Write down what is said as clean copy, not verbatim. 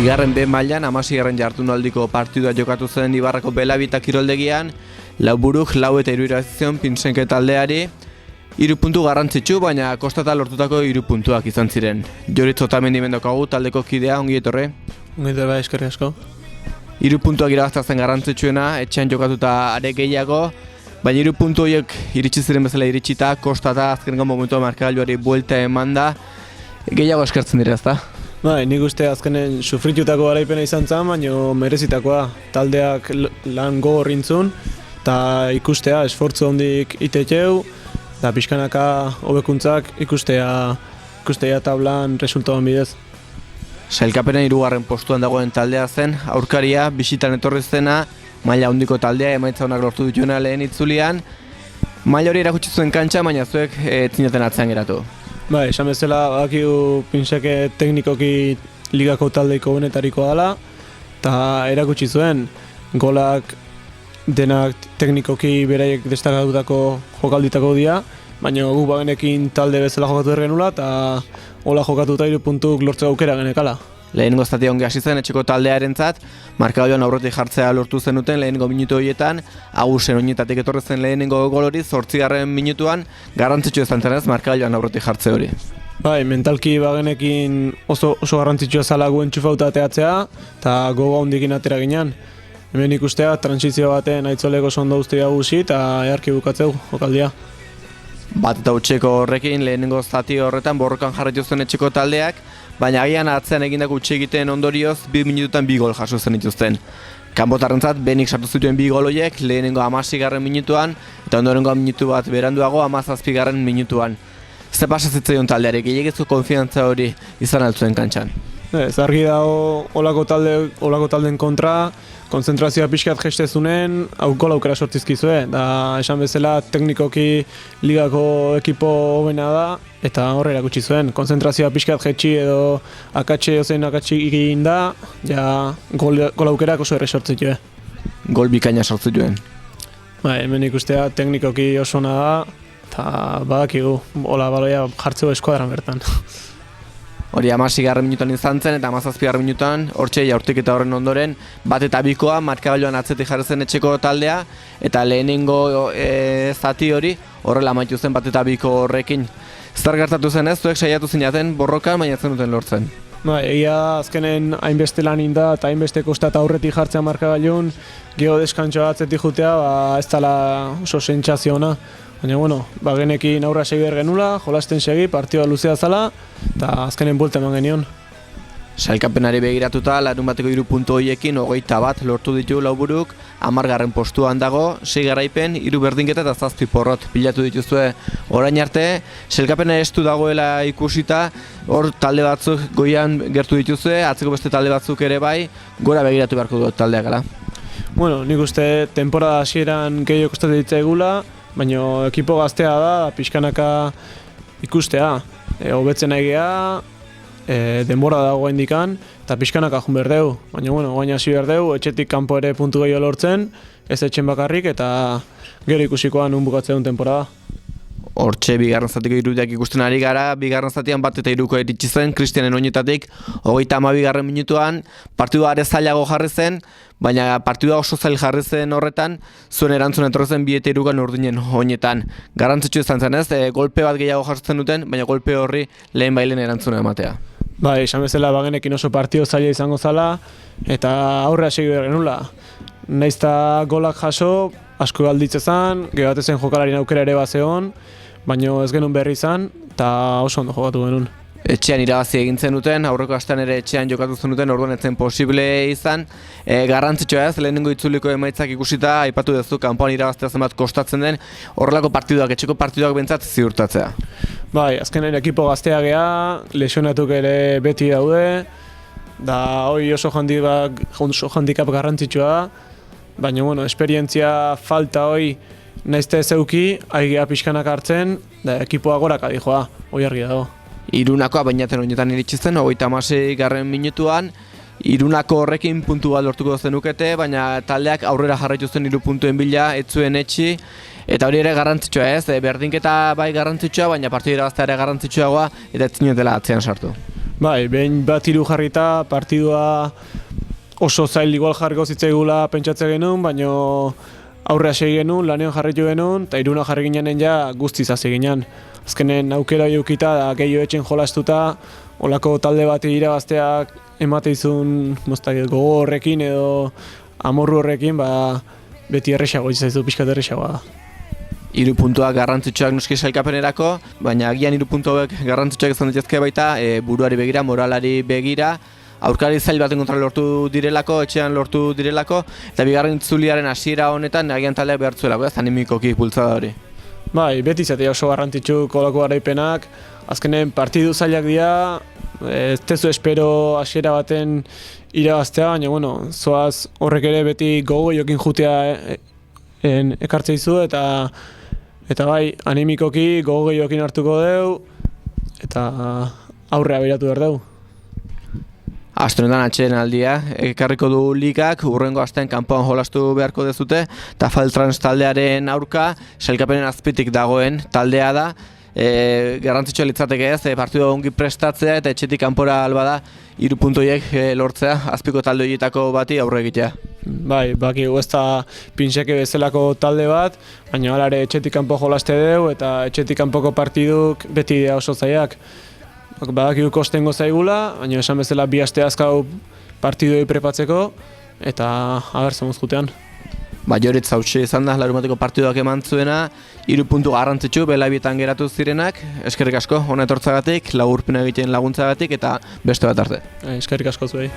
Bigarren B mailan 16. jardunaldiko partidua jokatu zen Ibarrako Belabita kiroldegian, Lauburuk 4 eta 3 irabazi zion Pintxenke taldeari, 3 puntu garrantzitsu, baina kostata lortutako 3 puntuak izan ziren. Joritz Otamendi mendokagu taldeko kidea, ongi etorri. Ongi etorri, eskerrik asko. 3 puntuak irabazta zen garrantzitsuena, etxean jokatuta are gehiago, baina 3 puntu horiek iritsi ziren bezala iritsita, kostata azkenengo momentua markagailuari buelta emanda, gehiago eskertzen dira, ezta? Bai, nik uste azkenen sufritutako garaipena izan zen, baina merezitakoa. Taldeak lan gogor rintzun, eta ikustea esfortzu handik iteteu, eta pixkanaka hobekuntzak ikustea tablan resultatuan bidez. Sailkapenen 3. postuan dagoen taldea zen, aurkaria bisitan etorri zena, maila handiko taldea emaitza onak lortu dituena lehen itzulian. Maila hori erakutsi zuen kantxa, baina zuek ez zineten atzean geratu. Bai, esan bezala badakigu Pintxeke teknikoki ligako taldeiko benetarikoa dela, eta erakutsi zuen golak denak teknikoki beraiek destagatutako jokalditako dira, baina gu bagenekin talde bezala jokatu genula eta hola jokatuta 3 puntuk lortzeko aukera genekala. Lehenengo zatia ongi hasi zen etxeko taldearentzat, markagailuan aurretik jartzea lortu zenuten lehenengo minutu horietan, Agusen oinetatik etorri zen lehenengo gol hori 8. minutuan, garrantzitsua izan zen ez markagailuan aurretik jartze hori. Bai, mentalki bagenekin oso garrantzitsua zala guen txufauta ateatzea, eta gogo handikin atera ginen. Hemen ikustea, transizio baten aitzoleko ondo uste guzi eta eharki bukatzeu jokaldia. Bat eta utxeko horrekin lehenengo zati horretan borrokan jarraitu zen etxeko taldeak, baina agian atzean egindako utxe egiten ondorioz 2 minututan 2 gol jaso zen dituzten. Kanpotarrentzat benik sartu zituen 2 gol horiek lehenengo 16. minutuan eta ondorengo minutu bat beranduago 17. minutuan. Ze pasa zitzaion taldeari, gehiagizko konfiantza hori izan altzuen kantxan? Ez argi dago olako taldeen kontra, konzentrazioa pixkat gestezunen, gola aukera sortizkizue, da esan bezala teknikoki ligako ekipo hobena da, eta horre erakutsi zuen. Konzentrazioa pixkat jetxi edo akatxe egin da, ja gola aukerak oso erre sortzitue. Gol bikaina sortzituen. Hemen ikustea teknikoki oso ona da, eta badakigu, hola baloia jartzeu eskuadran bertan. Hori 16. minutuan izan zen eta 17. minutuan, hortxe jaurtiketa horren ondoren, 1 eta 2 markagailuan atzetik jarri zen etxeko taldea, eta lehenengo zati hori horrela amaitu zen 1 eta 2 horrekin. Zer gertatu zen ez, zuek saiatu zinaten borrokan, baina zen duten lortzen. Egia azkenen hainbeste lan inda eta hainbeste kostata aurretik jartzea markagailun, geho deskantxoa atzetik jutea, ez dela oso sentsazio ona. Baina, genekin aurra segi behar genula, jolasten segi, partidua luzea zala, eta azkenen buelta eman genion. Sailkapenari begiratuta, larunbateko 3 puntu horiekin 21 lortu ditu Lauburuk, 10. postuan dago, 6 garaipen, 3 berdinketa eta 7 porrot pilatu dituzue. Orain arte, sailkapena estu dagoela ikusita, hor talde batzuk goian gertu dituzue, atzeko beste talde batzuk ere bai, gora begiratu beharko du taldeak gara. Nik uste temporada hasieran gehiago kostatu ditzaigula, baina ekipo gaztea da, pixkanaka ikustea. Hobetzen nahi geha, denbora dago indikan, eta pixkanaka jun behar dugu. Baina, guain hasi behar dugu, etxetik kanpo ere puntu gehiago lortzen, ez etxen bakarrik, eta gero ikusikoa nun bukatzen duen temporada. Hortxe, bigarren zatiko irudiak ikusten ari gara, bigarren zatian 1 eta 3 iritsi zen, Kristianen oinetatik, 32. minutuan, partidua are zailago jarri zen, baina partidua oso zail jarri zen horretan, zuen erantzun etorri zen 2 eta 3 urdinen oinetan. Garrantzitsu izan zen ez, golpe bat gehiago jasotzen duten, baina golpe horri lehen bailen erantzuna ematea. Bai, esan bezala bagenekin oso partido zaila izango zala, eta aurrera segi behar genula. Naizta golak jaso, asko galditze zen, gebatezen jokalarien aukera ere bazeon, baina ez genuen berri izan, eta oso ondo jokatu genuen. Etxean irabazi egin zenuten, aurreko astean ere etxean jokatu zenuten, orduan ez zen posible izan. Garrantzitsua ez, lehenengo itzuliko emaitzak ikusita, aipatu duzu, kanpoan irabaztea zenbat kostatzen den, horrelako partiduak, etxeko partiduak bentsat ziurtatzea. Bai, azkenen ekipo gaztea geha, lesionatuk ere beti daude, da hori oso handikap garrantzitsua da, baina, esperientzia falta hori naizte zeuki, aigea pixkanak hartzen, da ekipoa gorak adijoa, hori argi dago. Irunakoa bainaten oinetan iritsi zen, 36. minutuan, Irunako horrekin puntu bat lortuko zenukete, baina taldeak aurrera jarraitu zen 3 puntuen bila, ez zuen etxi, eta hori ere garrantzitsua ez, berdinketa bai garrantzitsua, baina partidu irabaztea ere garrantzitsuagoa, eta ez zinetela atzean sartu. Bai, behin bat hiru jarrita partidua oso zail igual jarriko zitzaigula pentsatze genuen, baino aurrea segi genuen, lanean jarritu genuen, eta iruna jarri ginen ja guztiz hasi ginen. Azkenen aukera eukita da gehiago etxen jolastuta, olako talde bat irabazteak emate izun gogo horrekin edo amorru horrekin, beti erresago izaizu, pixkat erresagoa da. 3 puntuak garrantzitsuak noski sailkapenerako, baina agian 3 puntu hauek garrantzitsuak izan daitezke baita buruari begira, moralari begira, aurkari zail baten kontra lortu direlako, etxean lortu direlako, eta bigarren itzuliaren hasiera honetan agian taldeak behartzuelako, ez animikoki bultzada hori. Bai, beti izatea oso garrantzitsu kolako garaipenak, azkenen partidu zailak dira, ez tezu espero hasiera baten irabaztea, baina bueno, zoaz horrek ere beti gogo jokin jutea ekartzea izu, eta bai, animikoki gogo jokin hartuko deu, eta aurrea behiratu behar deu. Aste honetan atxeden aldia, ekarriko du ligak, urrengo astean kanpoan jolastu beharko dezute, eta Faltrans taldearen aurka, sailkapenen azpitik dagoen taldea da, garrantzitsua litzateke ez, partidua ongi prestatzea eta etxetik kanpora alba da 3 puntoiek lortzea, azpiko talde horietako bati aurre egitea. Bai, bakigu ez da pinxeke bezalako talde bat, baina hala ere etxetik kanpo jolaste deu eta etxetik kanpoko partiduk beti dira oso zaiak. Badakigu kostengo zaigula, baina esan bezala 2 aste azkau partidoi prepatzeko eta ager zemuz jutean. Baioritz hautsi izan da, larumateko partiduak eman zuena, 3 puntu garrantzitsu belabietan geratu zirenak, eskerrik asko, hona etortzagatik, laburpena egiten laguntzagatik eta beste bat arte. Eskerrik asko zuei.